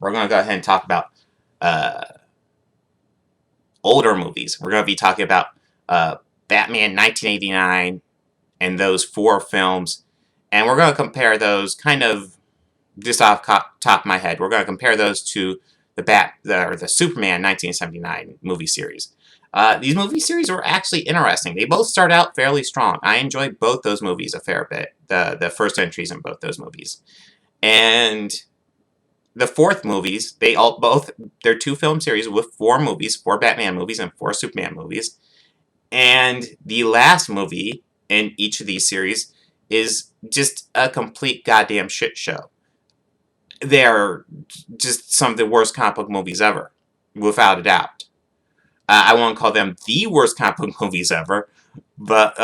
we're going to go ahead and talk about uh, older movies. We're going to be talking about uh, Batman 1989 and those four films. And we're going to compare those kind of just off top of my head. We're going to compare those to the Superman 1979 movie series. These movie series were actually interesting. They both start out fairly strong. I enjoyed both those movies a fair bit. The first entries in both those movies, and the fourth movies, they're two film series with four movies, four Batman movies and four Superman movies. And the last movie in each of these series is just a complete goddamn shit show. They're just some of the worst comic book movies ever, without a doubt. I won't call them the worst comic book movies ever, but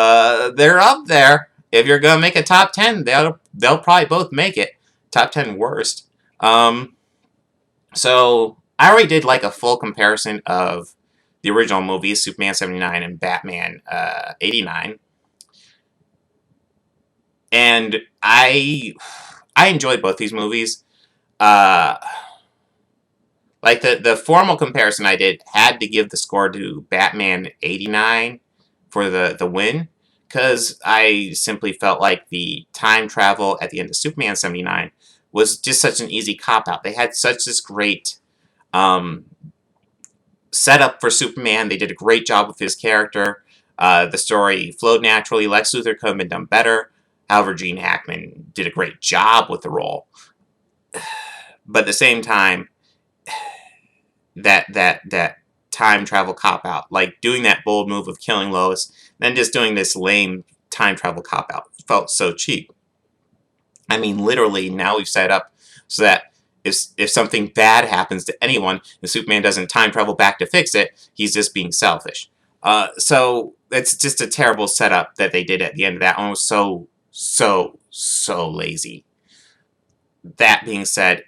they're up there. If you're gonna make a top 10, they'll probably both make it. Top 10 worst. So I already did like a full comparison of the original movies, Superman 79 and Batman 89. And I enjoyed both these movies. Uh, like the formal comparison I did had to give the score to Batman 89 for the win, because I simply felt like the time travel at the end of Superman 79 was just such an easy cop out. They had such this great um, setup for Superman. They did a great job with his character. The story flowed naturally. Lex Luthor could have been done better. However, Gene Hackman did a great job with the role. But at the same time, that time travel cop out, like doing that bold move of killing Lois, then just doing this lame time travel cop out, felt so cheap. I mean, literally, now we've set up so that if something bad happens to anyone, and Superman doesn't time travel back to fix it, he's just being selfish. So it's just a terrible setup that they did at the end of that one. It was so lazy. That being said,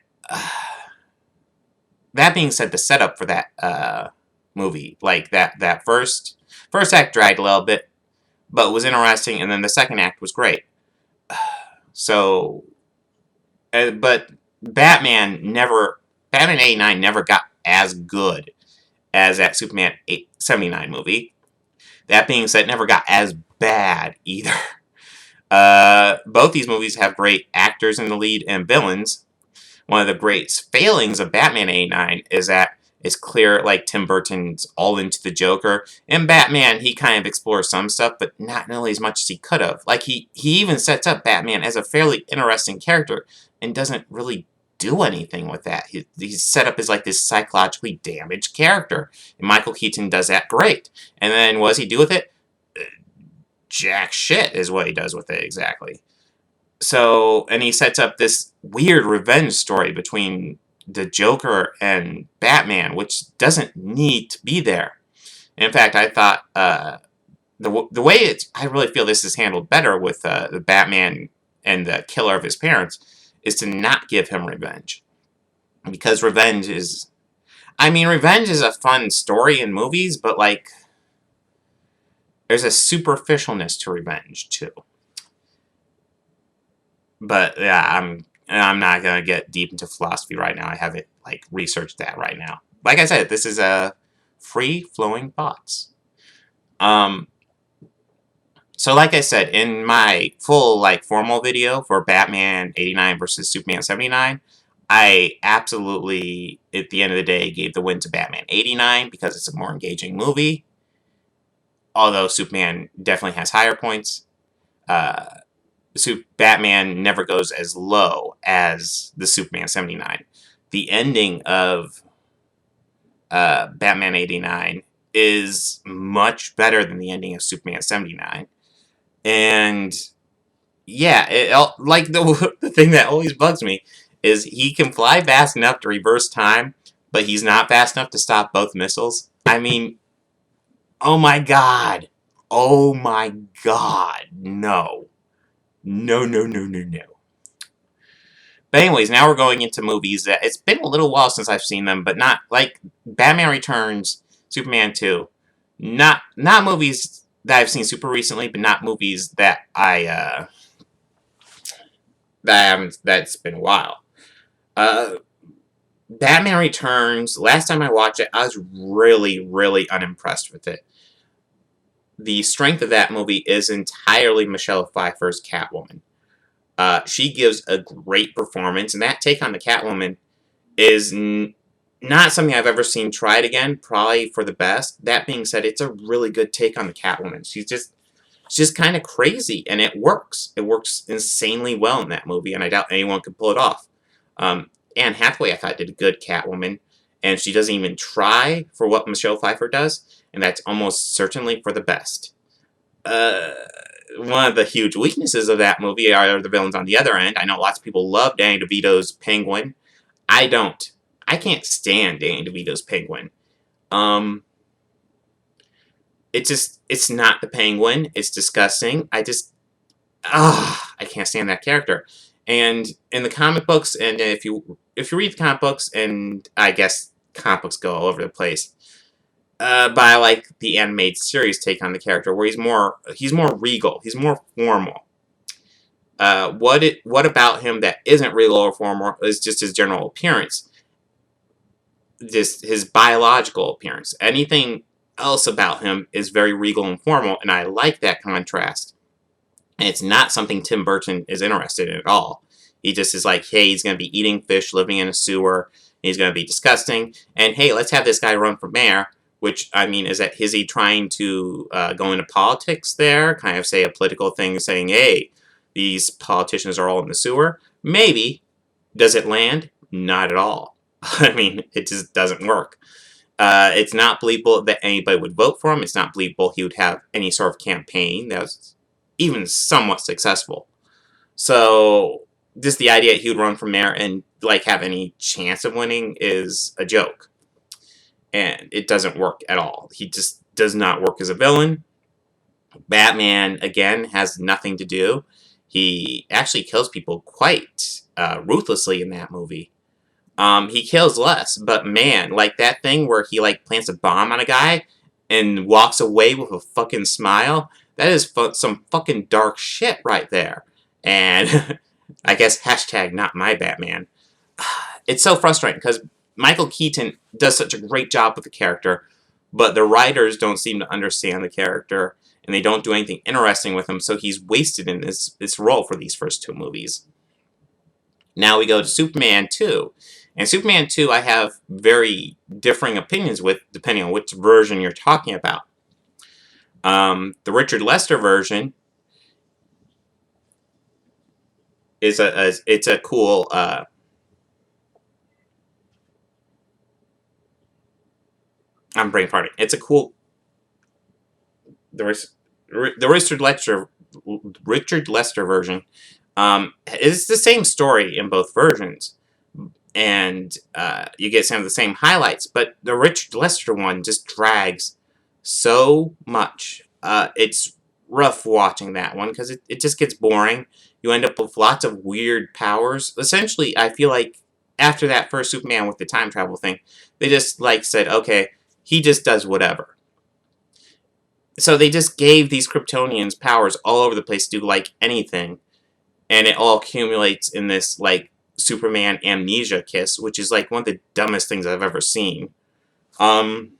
the setup for that movie, like that first act dragged a little bit, but was interesting, and then the second act was great. So, but Batman 89 never got as good as that Superman 79 movie. That being said, it never got as bad either. Both these movies have great actors in the lead and villains. One of the great failings of Batman 89 is that it's clear, like, Tim Burton's all into the Joker. In Batman, he kind of explores some stuff, but not nearly as much as he could have. Like, he even sets up Batman as a fairly interesting character and doesn't really do anything with that. He's set up as, like, this psychologically damaged character. And Michael Keaton does that great. And then what does he do with it? Jack shit is what he does with it, exactly. So, and he sets up this weird revenge story between the Joker and Batman, which doesn't need to be there. In fact, I thought the way I really feel this is handled better with the Batman and the killer of his parents is to not give him revenge, because revenge is a fun story in movies, but like there's a superficialness to revenge too. But yeah, I'm not gonna get deep into philosophy right now. I haven't like researched that right now. Like I said, this is a free flowing thoughts. Um, so like I said, in my full like formal video for Batman 89 versus Superman 79, I absolutely at the end of the day gave the win to Batman 89 because it's a more engaging movie. Although Superman definitely has higher points. Batman never goes as low as the Superman 79. The ending of Batman 89 is much better than the ending of Superman 79. And yeah, like the thing that always bugs me is he can fly fast enough to reverse time, but he's not fast enough to stop both missiles. I mean, oh my god. Oh my god. No. No. But anyways, now we're going into movies that it's been a little while since I've seen them, but not like Batman Returns, Superman 2. Not movies that I've seen super recently, but not movies that that I haven't that's been a while. Uh Batman Returns, last time I watched it, I was really, really unimpressed with it. The strength of that movie is entirely Michelle Pfeiffer's Catwoman. She gives a great performance, and that take on the Catwoman is not something I've ever seen tried again, probably for the best. That being said, it's a really good take on the Catwoman. She's just kind of crazy, and it works. It works insanely well in that movie, and I doubt anyone could pull it off. Anne Hathaway, I thought, did a good Catwoman, and she doesn't even try for what Michelle Pfeiffer does, and that's almost certainly for the best. Uh, One of the huge weaknesses of that movie are the villains on the other end. I know lots of people love Danny DeVito's Penguin. I don't. I can't stand Danny DeVito's Penguin. Um, it's not the Penguin. It's disgusting. I can't stand that character. And in the comic books, and if you read the comic books, and I guess comic books go all over the place, but I like the animated series take on the character where he's more regal, he's more formal. What about him that isn't regal or formal is just his general appearance, just his biological appearance. Anything else about him is very regal and formal, and I like that contrast. And it's not something Tim Burton is interested in at all. He just is like, hey, he's going to be eating fish, living in a sewer. He's going to be disgusting. And hey, let's have this guy run for mayor. Which, I mean, is he trying to go into politics there? Kind of say a political thing saying, hey, these politicians are all in the sewer? Maybe. Does it land? Not at all. I mean, it just doesn't work. It's not believable that anybody would vote for him. It's not believable he would have any sort of campaign that was even somewhat successful. So, just the idea that he would run for mayor and like have any chance of winning is a joke. And it doesn't work at all. He just does not work as a villain. Batman, again, has nothing to do. He actually kills people quite ruthlessly in that movie. He kills less, but man, like that thing where he like plants a bomb on a guy and walks away with a fucking smile, that is some fucking dark shit right there. And I guess hashtag not my Batman. It's so frustrating because Michael Keaton does such a great job with the character, but the writers don't seem to understand the character, and they don't do anything interesting with him, so he's wasted in this role for these first two movies. Now we go to Superman 2. And Superman 2 I have very differing opinions with, depending on which version you're talking about. The Richard Lester version is a cool... I'm brain farting. It's a cool... The Richard Lester version is the same story in both versions. And you get some of the same highlights. But the Richard Lester one just drags so much. It's rough watching that one because it just gets boring. You end up with lots of weird powers. Essentially, I feel like after that first Superman with the time travel thing, they just like said, okay, he just does whatever. So they just gave these Kryptonians powers all over the place to do like anything. And it all accumulates in this like Superman amnesia kiss, which is like one of the dumbest things I've ever seen. And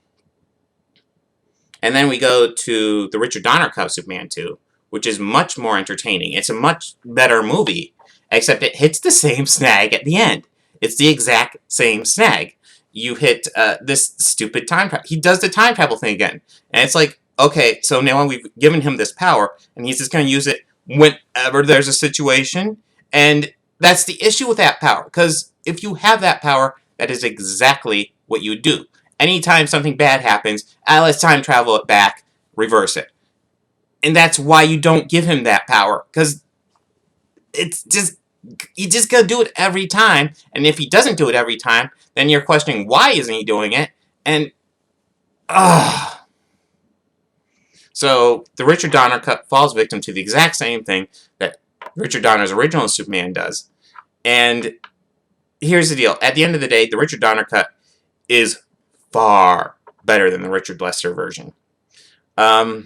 then we go to the Richard Donner cut of Superman 2, which is much more entertaining. It's a much better movie, except it hits the same snag at the end. It's the exact same snag. You hit this stupid time travel. He does the time travel thing again. And it's like, okay, so now we've given him this power, and he's just going to use it whenever there's a situation. And that's the issue with that power. Because if you have that power, that is exactly what you do. Anytime something bad happens, let's time travel it back, reverse it. And that's why you don't give him that power. Because it's just... he's just going to do it every time. And if he doesn't do it every time, then you're questioning why isn't he doing it. And, so the Richard Donner cut falls victim to the exact same thing that Richard Donner's original Superman does. And here's the deal. At the end of the day, the Richard Donner cut is far better than the Richard Lester version. How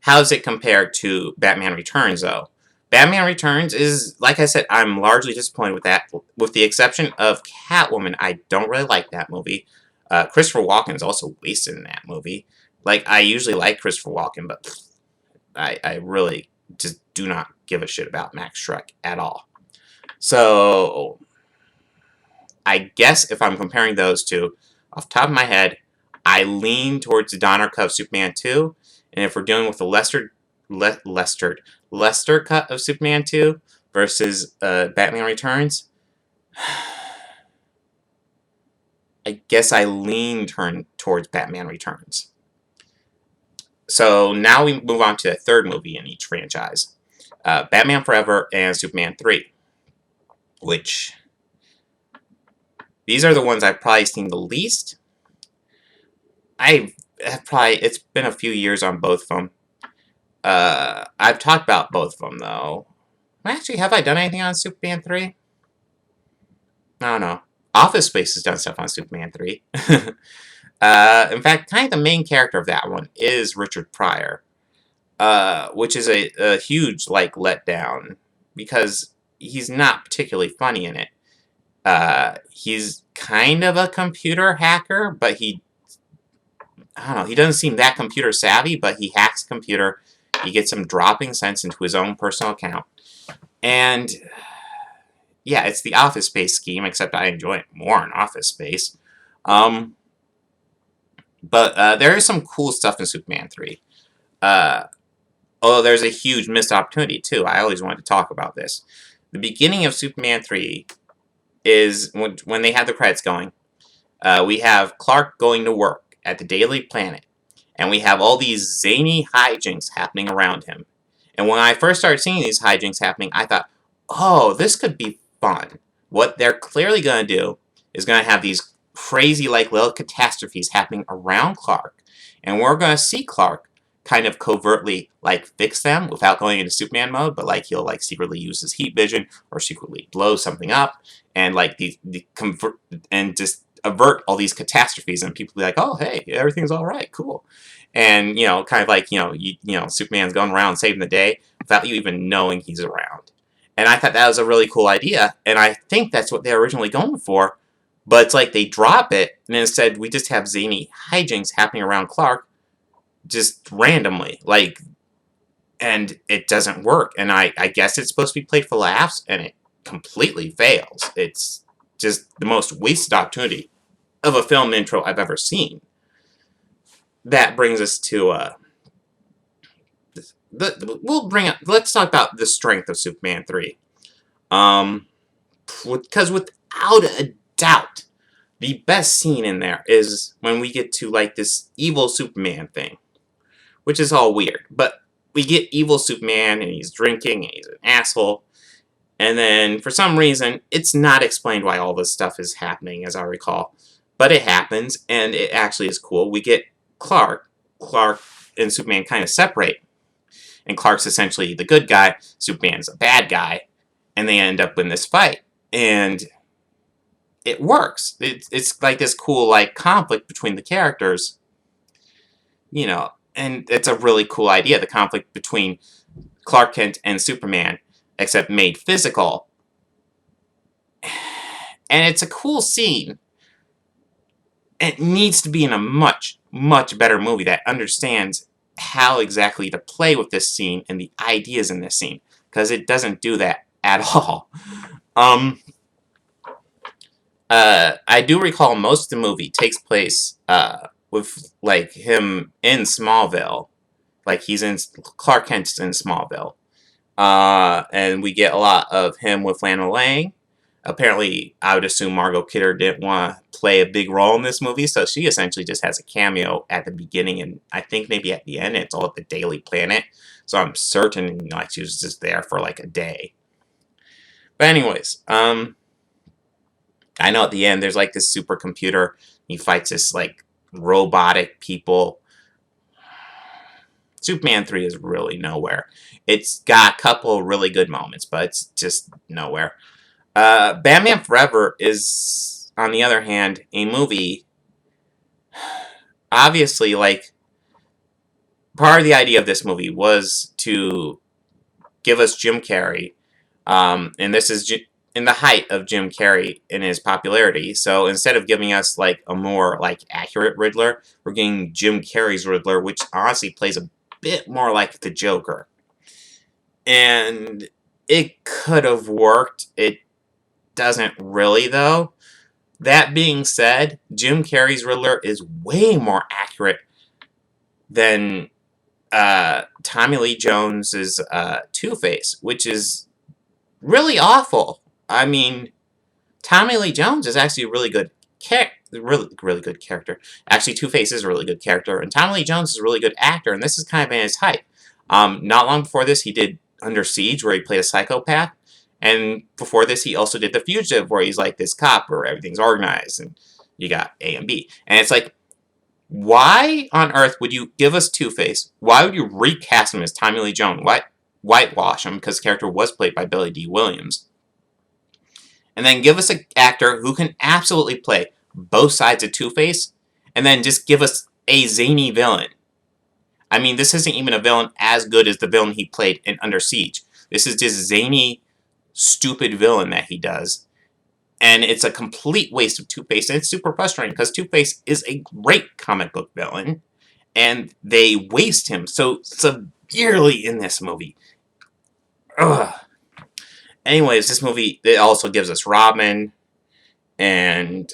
does it compare to Batman Returns, though? Batman Returns is, like I said, I'm largely disappointed with that, with the exception of Catwoman. I don't really like that movie. Christopher Walken's also wasted in that movie. Like, I usually like Christopher Walken, but I really just do not give a shit about Max Schreck at all. So, I guess if I'm comparing those two, off the top of my head, I lean towards the Donner cut of Superman 2, and if we're dealing with the Lester cut of Superman 2 versus Batman Returns, I guess I lean towards Batman Returns. So now we move on to a third movie in each franchise. Batman Forever and Superman 3, which these are the ones I've probably seen the least. It's been a few years on both of them. I've talked about both of them, though. Actually, have I done anything on Superman 3? I don't know. Office Space has done stuff on Superman 3. In fact, kind of the main character of that one is Richard Pryor, which is a huge, letdown, because he's not particularly funny in it. He's kind of a computer hacker, but I don't know, he doesn't seem that computer savvy, but he hacks the computer. He gets him dropping cents into his own personal account. And yeah, it's the Office Space scheme, except I enjoy it more in Office Space. But there is some cool stuff in Superman 3. Although there's a huge missed opportunity, too. I always wanted to talk about this. The beginning of Superman 3 is when they have the credits going. We have Clark going to work at the Daily Planet. And we have all these zany hijinks happening around him. And when I first started seeing these hijinks happening, I thought, oh, this could be fun. What they're clearly going to do is going to have these crazy, little catastrophes happening around Clark. And we're going to see Clark kind of covertly, fix them without going into Superman mode, but, he'll, secretly use his heat vision or secretly blow something up and, and just avert all these catastrophes, and people be like, oh, hey, everything's all right, cool. And, kind of Superman's going around saving the day without you even knowing he's around. And I thought that was a really cool idea, and I think that's what they're originally going for, but it's like they drop it, and instead we just have zany hijinks happening around Clark just randomly, and it doesn't work. And I guess it's supposed to be played for laughs, and it completely fails. It's just the most wasted opportunity of a film intro I've ever seen. That brings us to let's talk about the strength of Superman 3. Because without a doubt, the best scene in there is when we get to this evil Superman thing, which is all weird. But we get evil Superman, and he's drinking, and he's an asshole. And then, for some reason, it's not explained why all this stuff is happening, as I recall. But it happens, and it actually is cool. We get Clark and Superman kind of separate. And Clark's essentially the good guy, Superman's a bad guy, and they end up in this fight. And it works. It's like this cool, conflict between the characters. And it's a really cool idea, the conflict between Clark Kent and Superman, except made physical. And it's a cool scene. It needs to be in a much, much better movie that understands how exactly to play with this scene and the ideas in this scene, because it doesn't do that at all. I do recall most of the movie takes place with him in Smallville, Clark Kent's in Smallville, and we get a lot of him with Lana Lang. Apparently, I would assume Margot Kidder didn't want to play a big role in this movie, so she essentially just has a cameo at the beginning, and I think maybe at the end. It's all at the Daily Planet, so I'm certain she was just there for a day. But anyways, I know at the end there's this supercomputer. He fights this robotic people. Superman 3 is really nowhere. It's got a couple really good moments, but it's just nowhere. Batman Forever is, on the other hand, a movie. Obviously, part of the idea of this movie was to give us Jim Carrey, and this is in the height of Jim Carrey in his popularity. So instead of giving us like a more like accurate Riddler, we're getting Jim Carrey's Riddler, which honestly plays a bit more like the Joker. And it could have worked. It doesn't really, though. That being said, Jim Carrey's Riddler is way more accurate than Tommy Lee Jones's Two-Face, which is really awful. I mean, Tommy Lee Jones is actually a really good really good character. Actually, Two-Face is a really good character, and Tommy Lee Jones is a really good actor, and this is kind of in his hype. Not long before this, he did Under Siege, where he played a psychopath, and before this, he also did The Fugitive, where he's like this cop where everything's organized, and you got A and B. And it's like, why on earth would you give us Two-Face? Why would you recast him as Tommy Lee Jones? Why whitewash him? Because the character was played by Billy D. Williams. And then give us an actor who can absolutely play both sides of Two-Face, and then just give us a zany villain. I mean, this isn't even a villain as good as the villain he played in Under Siege. This is just zany, stupid villain that he does. And it's a complete waste of Two-Face, and it's super frustrating, because Two-Face is a great comic book villain, and they waste him so severely in this movie. Ugh. Anyways, this movie, it also gives us Robin, and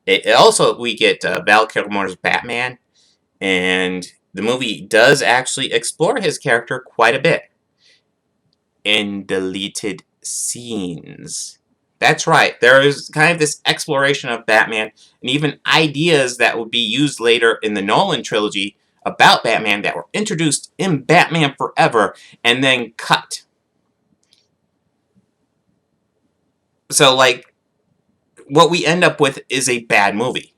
we get Val Kilmer's Batman, and the movie does actually explore his character quite a bit in deleted scenes. That's right, there is kind of this exploration of Batman, and even ideas that would be used later in the Nolan trilogy about Batman that were introduced in Batman Forever, and then cut. So, like, what we end up with is a bad movie.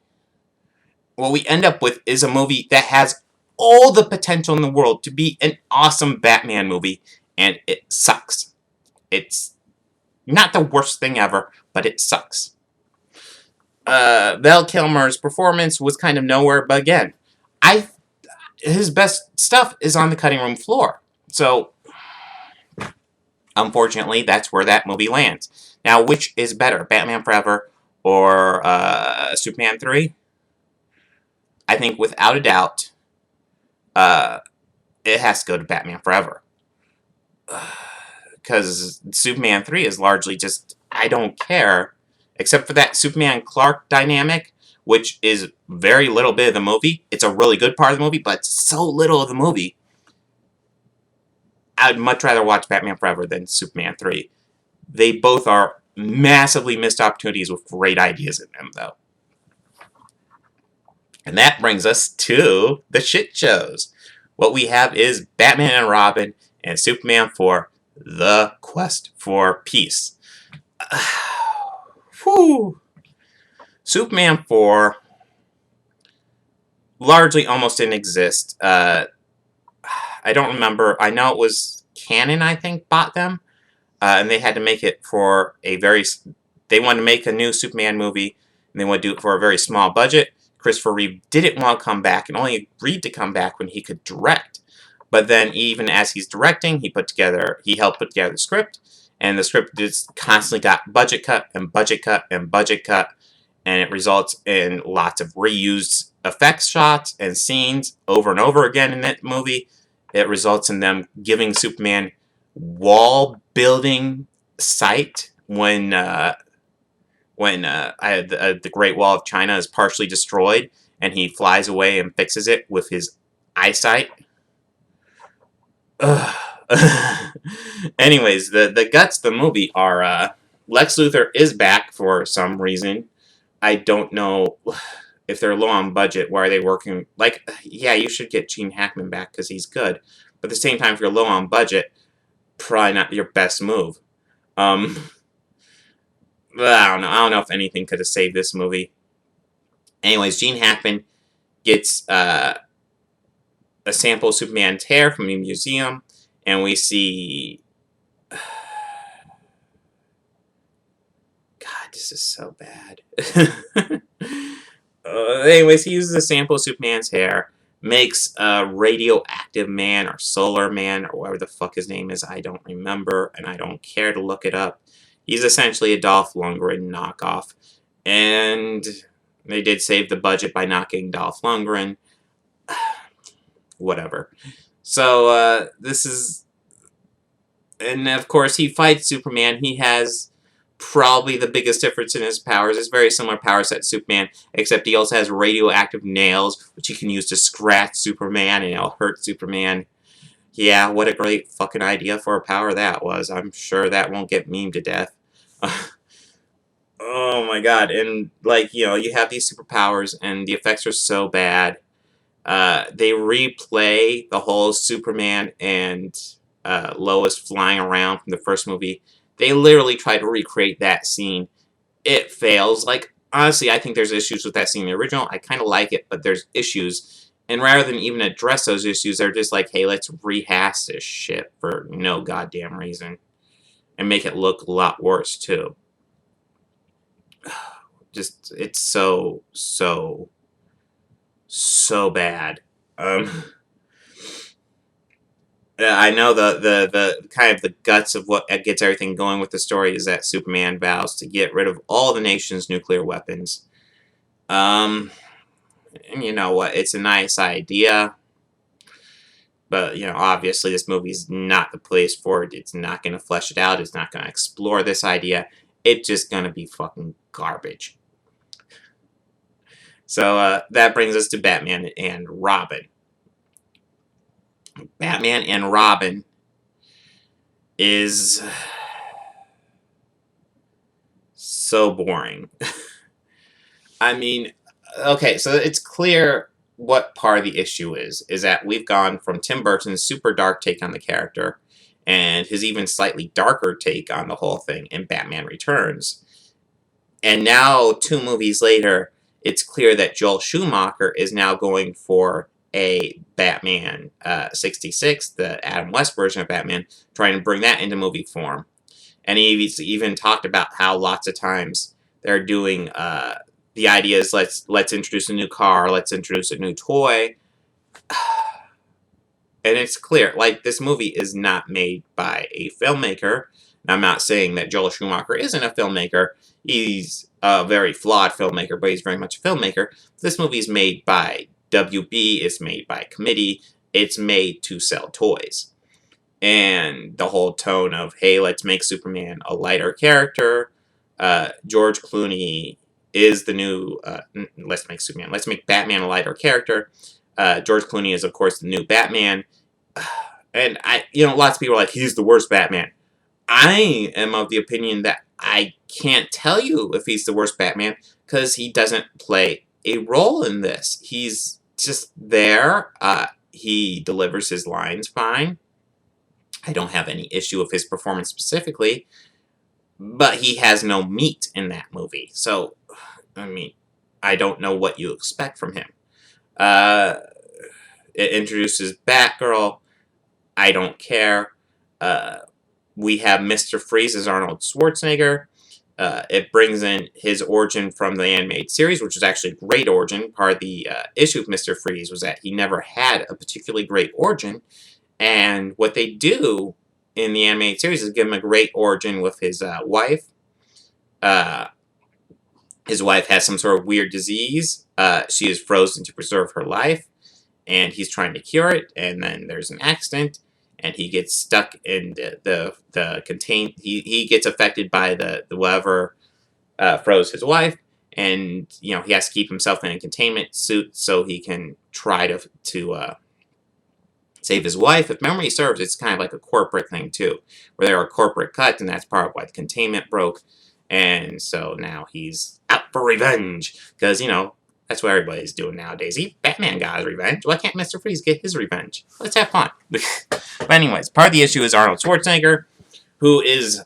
What we end up with is a movie that has all the potential in the world to be an awesome Batman movie, and it sucks. It's not the worst thing ever, but it sucks. Val Kilmer's performance was kind of nowhere, but again, his best stuff is on the cutting room floor. So, unfortunately, that's where that movie lands. Now, which is better, Batman Forever or Superman 3? I think, without a doubt, it has to go to Batman Forever. Because Superman 3 is largely just, I don't care, except for that Superman-Clark dynamic, which is very little bit of the movie. It's a really good part of the movie, but it's so little of the movie. I'd much rather watch Batman Forever than Superman 3. They both are massively missed opportunities with great ideas in them, though. And that brings us to the shit shows. What we have is Batman and Robin and Superman 4, The Quest for Peace. Whew. Superman 4 largely almost didn't exist. I don't remember. I know it was Canon, I think, bought them. And they had to make it for a very... They wanted to make a new Superman movie, and they wanted to do it for a very small budget. Christopher Reeve didn't want to come back, and only agreed to come back when he could direct. But then, even as he's directing, he helped put together the script, and the script just constantly got budget cut, and budget cut, and budget cut, and it results in lots of reused effects shots and scenes over and over again in that movie. It results in them giving Superman wall building sight when the Great Wall of China is partially destroyed, and he flies away and fixes it with his eyesight. Anyways, the guts of the movie are Lex Luthor is back for some reason. I don't know if they're low on budget. Why are they working? Like, yeah, you should get Gene Hackman back because he's good. But at the same time, if you're low on budget, probably not your best move. I don't know. I don't know if anything could have saved this movie. Anyways, Gene Hackman gets a sample of Superman's hair from the museum, and we see... God, this is so bad. Anyways, he uses a sample of Superman's hair makes a radioactive man or solar man or whatever the fuck his name is. I don't remember, and I don't care to look it up. He's essentially a Dolph Lundgren knockoff, and they did save the budget by not getting Dolph Lundgren. Whatever. So this is, and of course he fights Superman. He has probably the biggest difference in his powers. It's very similar power set to Superman, except he also has radioactive nails, which he can use to scratch Superman, and it'll hurt Superman. Yeah, what a great fucking idea for a power that was. I'm sure that won't get memed to death. Oh my god, and like, you know, you have these superpowers, and the effects are so bad. They replay the whole Superman and Lois flying around from the first movie. They literally try to recreate that scene. It fails. Like, honestly, I think there's issues with that scene in the original. I kind of like it, but there's issues. And rather than even address those issues, they're just like, hey, let's rehash this shit for no goddamn reason. And make it look a lot worse, too. Just, it's so bad. I know the kind of the guts of what gets everything going with the story is that Superman vows to get rid of all the nation's nuclear weapons. And you know what? It's a nice idea, but you know, obviously, this movie's not the place for it. It's not going to flesh it out. It's not going to explore this idea. It's just going to be fucking garbage. So that brings us to Batman and Robin. Batman and Robin is so boring. I mean, okay, so it's clear what part of the issue is that we've gone from Tim Burton's super dark take on the character and his even slightly darker take on the whole thing in Batman Returns. And now, 2 movies later, it's clear that Joel Schumacher is now going for a Batman 66, the Adam West version of Batman, trying to bring that into movie form. And he's even talked about how lots of times they're doing the idea is let's introduce a new car, let's introduce a new toy. And it's clear, like, this movie is not made by a filmmaker. And I'm not saying that Joel Schumacher isn't a filmmaker. He's a very flawed filmmaker, but he's very much a filmmaker. This movie is made by WB, it's made by committee, it's made to sell toys. And the whole tone of, hey, let's make Superman a lighter character. George Clooney is the new, let's make Batman a lighter character. George Clooney is, of course, the new Batman. And lots of people are like, he's the worst Batman. I am of the opinion that I can't tell you if he's the worst Batman because he doesn't play a role in this. He's just there. He delivers his lines fine. I don't have any issue with his performance specifically, but he has no meat in that movie. So, I mean, I don't know what you expect from him. It introduces Batgirl. I don't care. We have Mr. Freeze as Arnold Schwarzenegger. It brings in his origin from the animated series, which is actually a great origin. Part of the issue with Mr. Freeze was that he never had a particularly great origin. And what they do in the animated series is give him a great origin with his wife. His wife has some sort of weird disease. She is frozen to preserve her life. And he's trying to cure it. And then there's an accident. And he gets stuck in the contain. He gets affected by the whatever froze his wife, and he has to keep himself in a containment suit so he can try to save his wife. If memory serves, it's kind of like a corporate thing too, where there are corporate cuts, and that's part of why the containment broke. And so now he's out for revenge because that's what everybody's doing nowadays. Batman got his revenge. Why can't Mr. Freeze get his revenge? Let's have fun. But anyways, part of the issue is Arnold Schwarzenegger, who is...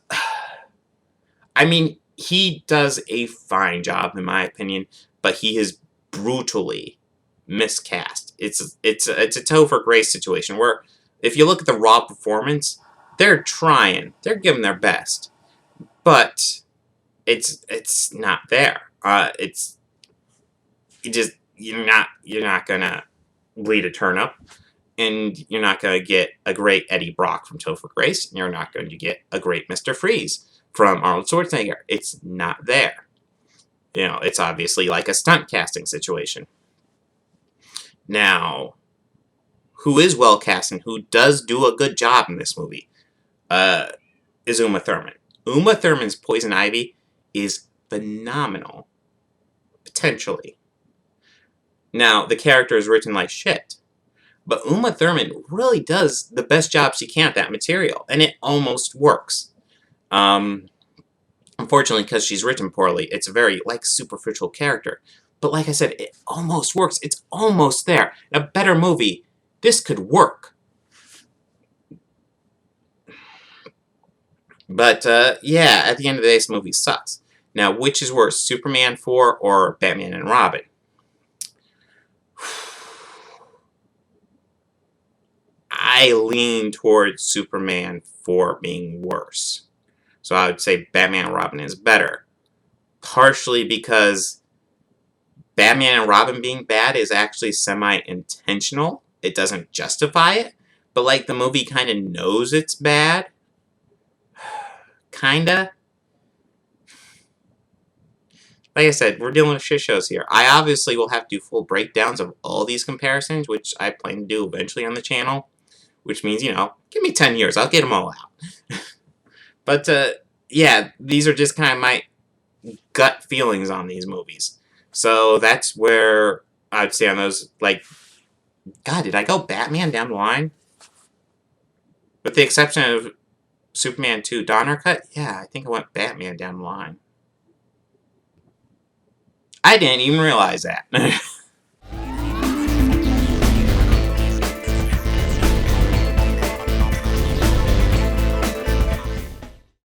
I mean, he does a fine job, in my opinion, but he is brutally miscast. It's a Topher Grace situation where, if you look at the raw performance, they're trying. They're giving their best. But it's not there. You're not gonna bleed a turnip. And you're not going to get a great Eddie Brock from Topher Grace. And you're not going to get a great Mr. Freeze from Arnold Schwarzenegger. It's not there. You know, it's obviously like a stunt casting situation. Now, who is well cast and who does do a good job in this movie is Uma Thurman. Uma Thurman's Poison Ivy is phenomenal, potentially. Now, the character is written like shit. But Uma Thurman really does the best job she can at that material, and it almost works. Unfortunately, because she's written poorly, it's a very, like, superficial character. But like I said, it almost works. It's almost there. In a better movie, this could work. But, yeah, at the end of the day, this movie sucks. Now, which is worse, Superman 4 or Batman and Robin? I lean towards Superman 4 being worse. So I would say Batman and Robin is better. Partially because Batman and Robin being bad is actually semi-intentional. It doesn't justify it. But like the movie kind of knows it's bad. Kinda. Like I said, we're dealing with shit shows here. I obviously will have to do full breakdowns of all these comparisons, which I plan to do eventually on the channel. Which means, you know, give me 10 years. I'll get them all out. But, yeah, these are just kind of my gut feelings on these movies. So that's where I'd say on those, like, God, did I go Batman down the line? With the exception of Superman 2 Donner Cut? Yeah, I think I went Batman down the line. I didn't even realize that.